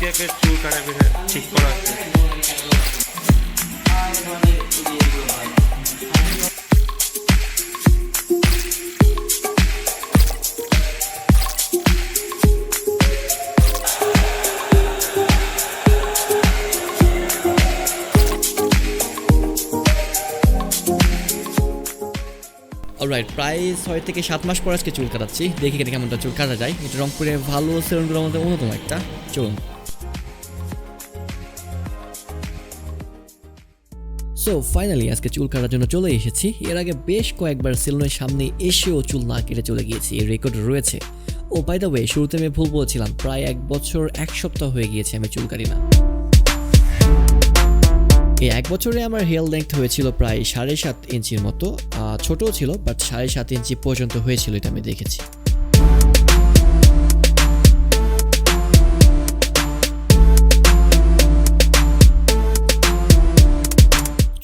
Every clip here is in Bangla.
টাইপের চুল কাটা ঠিক করা আছে। অলরাইট, প্রায় 6 থেকে 7 মাস পর আজকে চুল কাটাচ্ছি। দেখি কেমনটা চুল কাটা যায়। এটা রংপুরে ভালো সেলুনগুলোর মধ্যে অন্যতম একটা। চলুন। সো ফাইনালি আজকে চুল কাটার জন্য চলে এসেছি। এর আগে বেশ কয়েকবার সেলুনের সামনে এসেও চুল না কেটে চলে গিয়েছি, এই রেকর্ড রয়েছে। ও বাই দ্য ওয়ে, শুরুতে আমি ভুল বলেছিলাম, প্রায় 1 বছর 1 সপ্তাহ হয়ে গিয়েছে আমি চুল কাটি না। এই 1 বছরে আমার হেয়ার লেংথ হয়েছিল প্রায় 7.5 ইঞ্চির মতো। ছোটও ছিল, বাট 7.5 ইঞ্চি পর্যন্ত হয়েছিল, এটা আমি দেখেছি।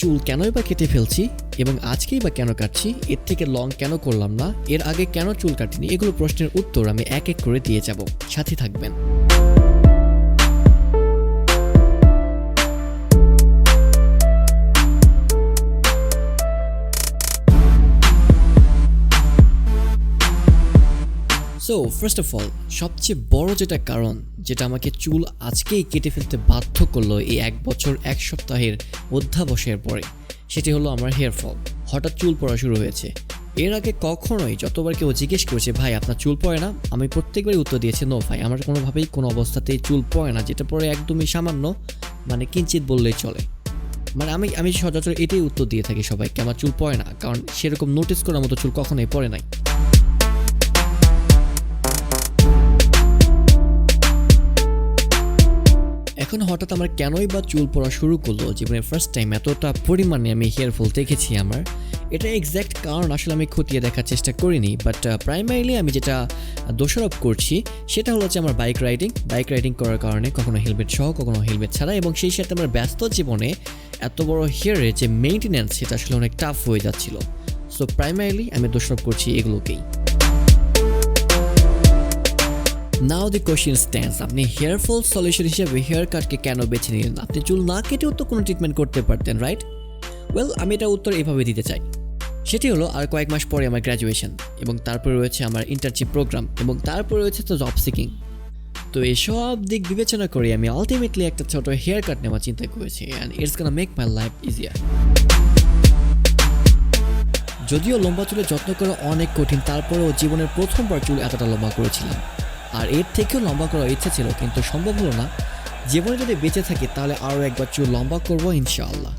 চুল কেনই বা কেটে ফেলছি এবং আজকেই বা কেন কাটছি, এর থেকে লং কেন করলাম না, এর আগে কেন চুল কাটিনি, এগুলো প্রশ্নের উত্তর আমি এক এক করে দিয়ে যাব। সাথে থাকবেন। সো ফার্স্ট অফ অল, সবচেয়ে বড় যেটা কারণ যেটা আমাকে চুল আজকেই কেটে ফেলতে বাধ্য করলো এই 1 বছর 1 সপ্তাহের অধ্যাবসায়ের পরে, সেটি হলো আমার হেয়ার ফল। হঠাৎ চুল পড়া শুরু হয়েছে। এর আগে কখনোই যতবার কেউ জিজ্ঞেস করেছে ভাই আপনার চুল পড়ে না, আমি প্রত্যেকবারই উত্তর দিয়েছি নো ভাই, আমার কোনোভাবেই কোনো অবস্থাতেই চুল পড়ে না। যেটা পড়ে একদমই সামান্য, মানে কিঞ্চিত বললেই চলে। মানে আমি সচরাচর এটাই উত্তর দিয়ে থাকি সবাইকে, আমার চুল পড়ে না, কারণ সেরকম নোটিস করার মতো চুল কখনোই পড়ে নাই। এখন হঠাৎ আমার কেনই বা চুল পড়া শুরু করলো, জীবনের ফার্স্ট টাইম এতটা পরিমাণে আমি হেয়ার ফল দেখেছি আমার। এটা এক্স্যাক্ট কারণ আসলে আমি খতিয়ে দেখার চেষ্টা করিনি, বাট প্রাইমারিলি আমি যেটা দোষারোপ করছি সেটা হলো যে আমার বাইক রাইডিং করার কারণে কখনো হেলমেট সহ কখনো হেলমেট ছাড়া, এবং সেই সাথে আমার ব্যস্ত জীবনে এত বড় হেয়ারের যে মেইনটেন্যান্স সেটা আসলে অনেক টাফ হয়ে যাচ্ছিল। সো প্রাইমারিলি আমি দোষারোপ করছি এগুলোকেই। নাও দি কোয়েশ্চেন স্ট্যান্ডস, আপনি হেয়ার ফল সলিউশন হিসেবে হেয়ার কাটকে কেন বেছে নিলেন? আপনি চুল না কেটেও তো কোনো ট্রিটমেন্ট করতে পারতেন, রাইট? ওয়েল, আমি এটা উত্তর এইভাবে দিতে চাই। সেটি হলো আর কয়েক মাস পরে আমার গ্র্যাজুয়েশন, এবং তারপরে রয়েছে আমার ইন্টার্নশিপ প্রোগ্রাম, এবং তারপরে রয়েছে তো জব সিকিং। তো এসব দিক বিবেচনা করে আমি আলটিমেটলি একটা ছোট হেয়ার কাট নেওয়ার চিন্তা করেছি, and it's gonna make my life easier. যদিও লম্বা চুলের যত্ন করা অনেক কঠিন, তারপরেও জীবনের প্রথমবার চুল এতটা লম্বা করেছিলাম। আর এর থেকেও লম্বা করার ইচ্ছা ছিল, কিন্তু সম্ভব হলো না। জীবনে যদি বেঁচে থাকি তাহলে আরও একবার চুল লম্বা করবো ইনশাআল্লাহ।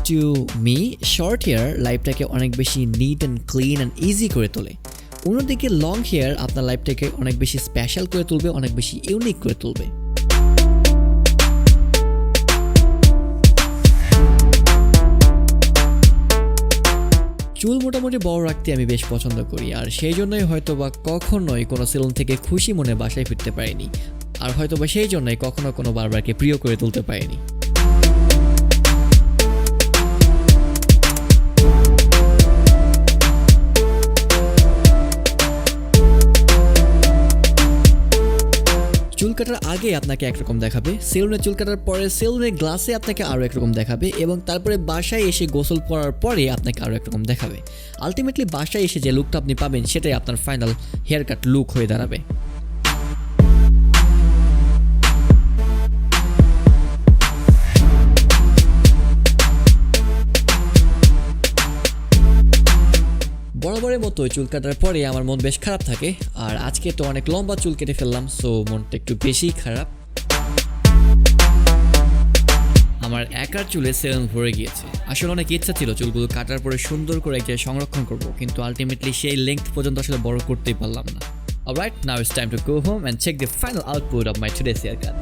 টু মি, শর্ট হেয়ার লাইফটাকে অনেক বেশি neat and clean and easy করে তোলে। অন্যদিকে লং হেয়ার আপনার লাইফটাকে অনেক বেশি স্পেশাল করে তুলবে, অনেক বেশি ইউনিক করে তুলবে। চুল মোটামুটি বড় রাখতে আমি বেশ পছন্দ করি, আর সেই জন্যই হয়তো বা কখনোই কোনো সেলুন থেকে খুশি মনে বাসায় ফিরতে পারিনি, আর হয়তো বা সেই জন্যই কখনো কোনো বারবারকে প্রিয় করে তুলতে পারিনি। চুল কাটার আগে আপনাকে একরকম দেখাবে, সেলুনে চুল কাটার পরে সেলুনের গ্লাসে আপনাকে আরও একরকম দেখাবে, এবং তারপরে বাসায় এসে গোসল করার পরে আপনাকে আরও একরকম দেখাবে। আলটিমেটলি বাসায় এসে যে লুকটা আপনি পাবেন সেটাই আপনার ফাইনাল হেয়ার কাট লুক হয়ে দাঁড়াবে। বরাবরের মতো চুল কাটার পরে আমার মন বেশ খারাপ থাকে, আর আজকে তো অনেক লম্বা চুল কেটে ফেললাম, সো মনটা একটু বেশিই খারাপ। আমার একার চুলে সেলুন ভরে গিয়েছে। আসলে অনেক ইচ্ছা ছিল চুলগুলো কাটার পরে সুন্দর করে এক জায়গায় সংরক্ষণ করব, কিন্তু আলটিমেটলি সেই লেংথ পর্যন্ত আসলে বড় করতেই পারলাম না। Alright, now it's time to go home and check the final output of my today's haircut.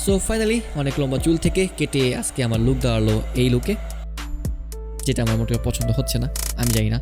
So finally অনেক লম্বা চুল থেকে কেটে আজকে আমার লুক দাঁড়ালো এই লুকে, যেটা আমার মোটেও পছন্দ হচ্ছে না, আমি জানি না।